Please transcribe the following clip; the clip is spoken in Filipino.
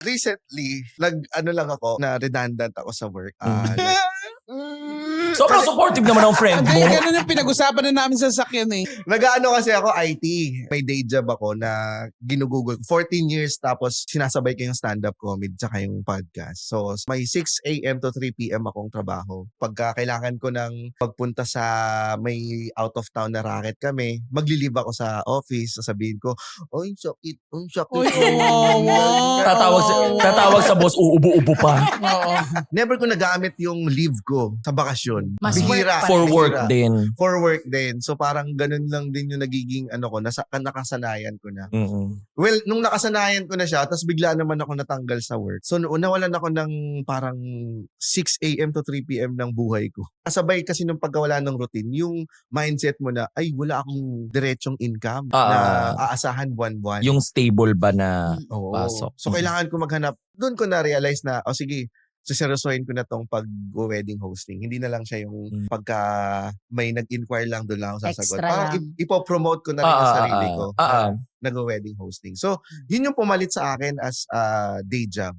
Recently, ano lang ako, na redundant ako sa work. Sobrang supportive naman ng friend mo. Hindi, ganun yung pinag-usapan na namin sa sakyan eh. Nag-ano kasi ako, IT. May day job ako na ginugugol. 14 years tapos sinasabay ko yung stand-up comedy tsaka yung podcast. So, may 6 a.m. to 3 p.m. akong trabaho. Pagka kailangan ko ng pagpunta sa may out of town na racket kami, maglilive ako sa office, sasabihin ko, oy, sakit, sakit. Oy, kawawa. Tatawag sa boss, uubo-ubo pa. Oo. Never ko nagamit yung leave ko sa bakasyon. Mas Bihira. work pa For rin. work Bihira. din. For work din. So parang ganun lang din yung nagiging nakasanayan ko na. Well, nung nakasanayan ko na siya, tapos bigla naman ako natanggal sa work. So nawalan ako ng parang 6 a.m. to 3 p.m. ng buhay ko. Kasabay kasi nung pagkawala ng routine, yung mindset mo na, ay, wala akong diretsong income na aasahan buwan-buwan. Yung stable ba na Oo. pasok? So kailangan ko maghanap. Doon ko na-realize na, sige, seryosohin ko na tong pag-wedding hosting. Hindi na lang siya yung pagka may nag-inquire lang, doon lang ako sasagot. Extra Parang lang. ipopromote ko na rin ang sarili ko na nag-wedding hosting. So, yun yung pumalit sa akin as day job.